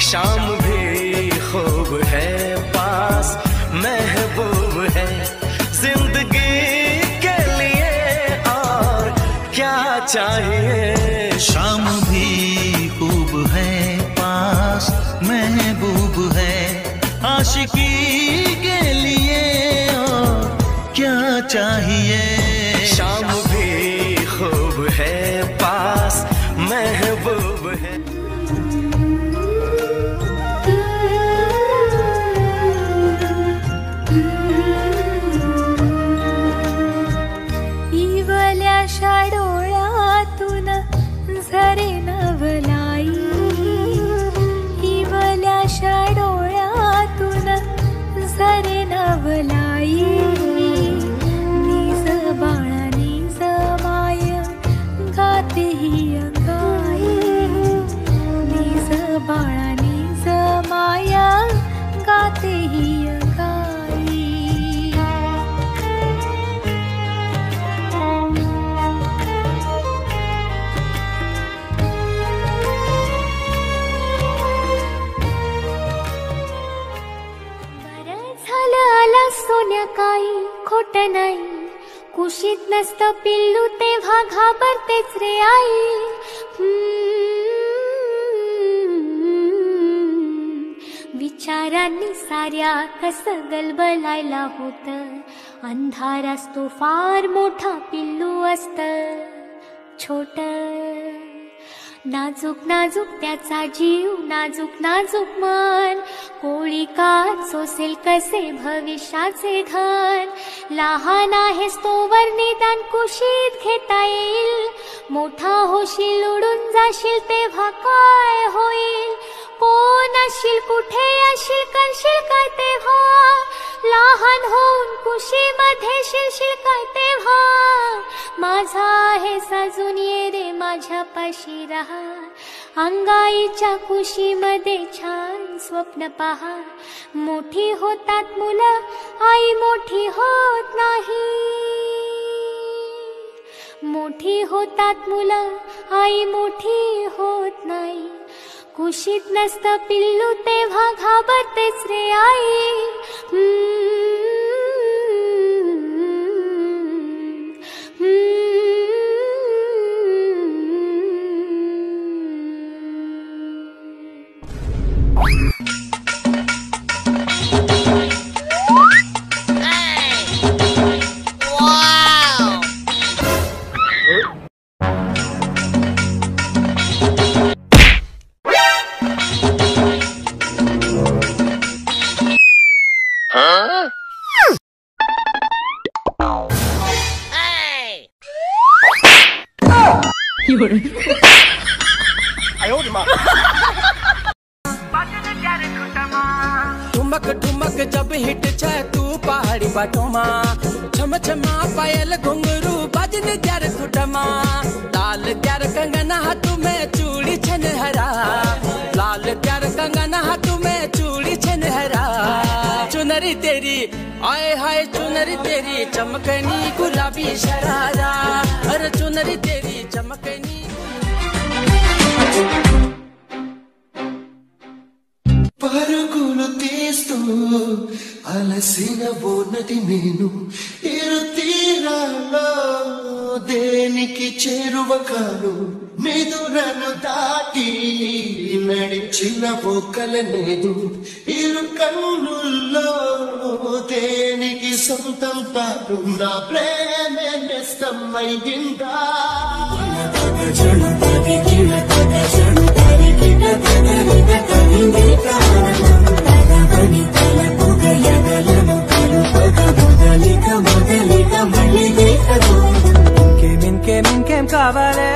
शाम भी खूब है, पास महबूब है, जिंदगी के लिए और क्या चाहिए। शाम भी खूब है, पास महबूब है, आशिकी के लिए और क्या चाहिए। शाम भी खूब है, पास महबूब है। इवल्याशा डोळ्यातून झरे नवलाई, इवल्याशा डोळ्यातून झरे नवलाई, निज बाळा निज माय गाते ही अंगाई, निज बाळा निज माया गाते ही अंगाई। आला सोन्या काही खोट नाही, कुशीत नसतं पिल्लू तेव्हा घाबरतेच रे आई। विचारांनी साऱ्या कसं गलबलायला होतं, अंधार असतो फार मोठा पिल्लू असतं छोट, नाजूक नाजूक त्याचा जीव, नाजूक नाजूक मन, कोळी का सोसेल कसे भविष्याचे धन। लहान आहेस तोवर निदान कुशीत घेता येईल, मोठा होशील उडून जाशील तेव्हा काय होईल। कोण असशील कुठे असशील करशील काय तेव्हा, लहान होऊन कुशीमध्ये शिरशील काय तेव्हा। माझा आहे साजून ये रे माझ्या पाशी रहा, अंगाईच्या कुशीमध्ये छान स्वप्न पहा। मोठी होतात मुलं आई मोठी होत नाही, मोठी होतात मुलं आई मोठी होत नाही। कुशीत नसतं पिल्लू तेव्हा घाबरतेच रे आई। ठुमक ठुमक जब हिट छे तू पहाड़ी बाटोमा, छम छमा पायल घुंघरू बाजन त्यार खुटमा। लाल त्यार कंगना हाथ में चूड़ी छन हरा, लाल त्यार कंगना हाथ में चूड़ी छन हरा। चुनरी तेरी आए हाय चुनरी तेरी चमकनी गुलाबी शरारा, अरे चुनरी तेरी चमकनी। పరుగులు తీస్తూ అలసిన బోనది నేను, ఇరు తీరాలో దేనికి చేరువ కాను। నిదురను దాటి నడిచిన బొక్కల నేను, ఇరు కన్నుల్లో దేనికి సొంతం కాదు। నా ప్రేమే నిస్తమైందా ఇంకేం కావాలే